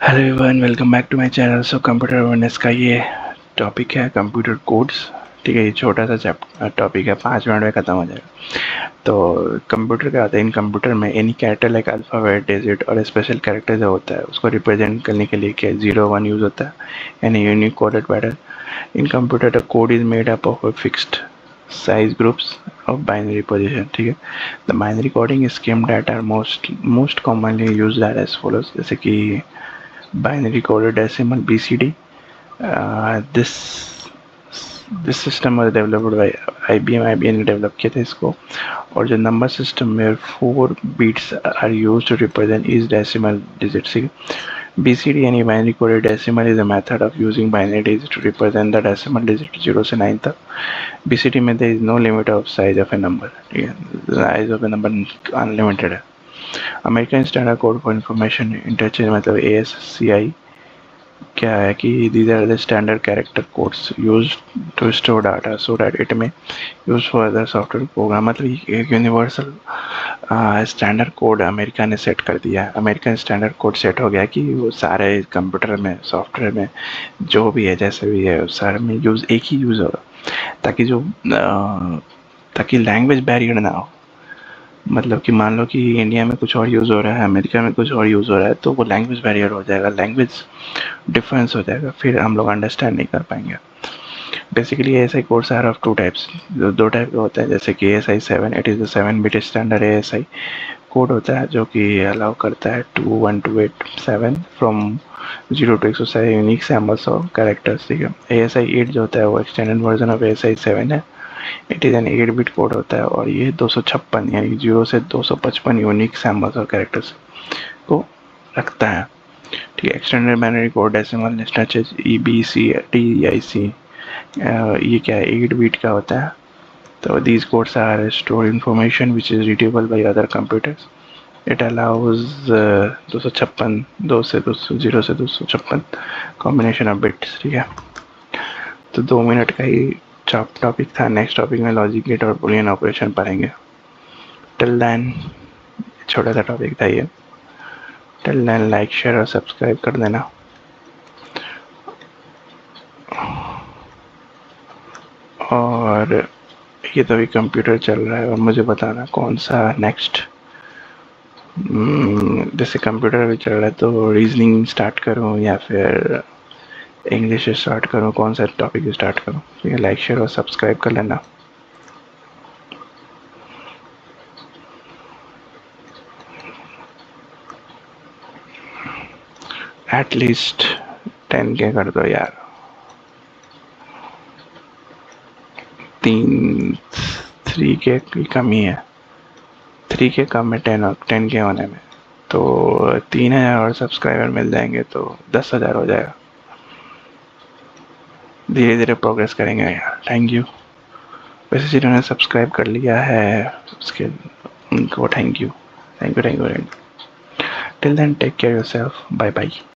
Hello everyone, welcome back to my channel. So computer awareness का ये topic है computer codes. ठीक है, ये छोटा सा टॉपिक है, 5 मिनट में ख़त्म हो जाएगा। तो कंप्यूटर क्या होता है, इन कंप्यूटर में any character like alphabet, digit और स्पेशल कैरेक्टर जो होता है उसको रिप्रेजेंट करने के लिए क्या 0 1 यूज़ होता है। Any unique coded pattern in computer the code is made up of fixed size groups of binary position। ठीक है, the binary coding scheme that are most commonly use that as follows, जैसे कि binary coded decimal BCD. This system was developed by IBM ने develop किया था इसको। और जो नंबर सिस्टम में 4 bits are use to represent each decimal digit. BCD यानी binary coded decimal is a method of using binary digit to represent the decimal digit 0 से 9 तक। BCD में there is no limit of size of a number. ठीक है, size of a number unlimited है। American standard code for information interchange मतलब ASCII क्या है कि these are the standard character codes used to store data so that it may use for other software program। मतलब एक universal standard code America ने set कर दिया है। अमेरिकन स्टैंडर्ड कोड सेट हो गया कि वो सारे कंप्यूटर में सॉफ्टवेयर में जो भी है जैसे भी है सारे में यूज़ एक ही यूज़ होगा, ताकि जो ताकि लैंग्वेज बैरियर ना हो। मतलब कि मान लो कि इंडिया में कुछ और यूज़ हो रहा है, अमेरिका में कुछ और यूज़ हो रहा है, तो वो लैंग्वेज बैरियर हो जाएगा, लैंग्वेज डिफरेंस हो जाएगा, फिर हम लोग अंडरस्टैंड नहीं कर पाएंगे। Basically ASI codes are of 2 types, दो टाइप के होते हैं। जैसे कि ASI 7, it is the 7 bit standard ASI code होता है जो कि अलाउ करता है 2 1 2 8 7 from 0 to 107 unique symbols of characters. ठीक है, ASI 8 जो होता है वो एक्सटेंडेड वर्जन ऑफ ASI 7 है। It is an 8 bit code होता है और ये 256 यानी 0 से 255 यूनिक सैम्बल्स और कैरेक्टर्स को रखता है। ठीक है, extended binary code decimal structure EBCDIC ये क्या है 8 बिट का होता है। तो these codes are stored information which is readable by other computers। It allows 256 2 से 200 0 से 256 कॉम्बिनेशन ऑफ बिट्स। ठीक है, तो 2 मिनट का ही टॉपिक था। नेक्स्ट टॉपिक में लॉजिक गेट और बुलियन ऑपरेशन पढ़ेंगे। टिल देन छोटा सा टॉपिक था ये। टिल देन लाइक शेयर और सब्सक्राइब कर देना। और ये तो अभी कंप्यूटर चल रहा है और मुझे बताना कौन सा नेक्स्ट, जैसे कंप्यूटर अभी चल रहा है तो रीजनिंग स्टार्ट करूँ या फिर इंग्लिश स्टार्ट करूँ, कौन सा टॉपिक स्टार्ट करूँ। ठीक है, लाइक शेयर और सब्सक्राइब कर लेना। एटलीस्ट 10K कर दो यार। 3K की कमी है, 3K कम है 10K होने में। तो 3,000 और सब्सक्राइबर मिल जाएंगे तो 10,000 हो जाएगा। धीरे धीरे प्रोग्रेस करेंगे यार। Thank you. वैसे जिन्होंने सब्सक्राइब कर लिया है उसके उनको thank you. Till then take care yourself. Bye bye.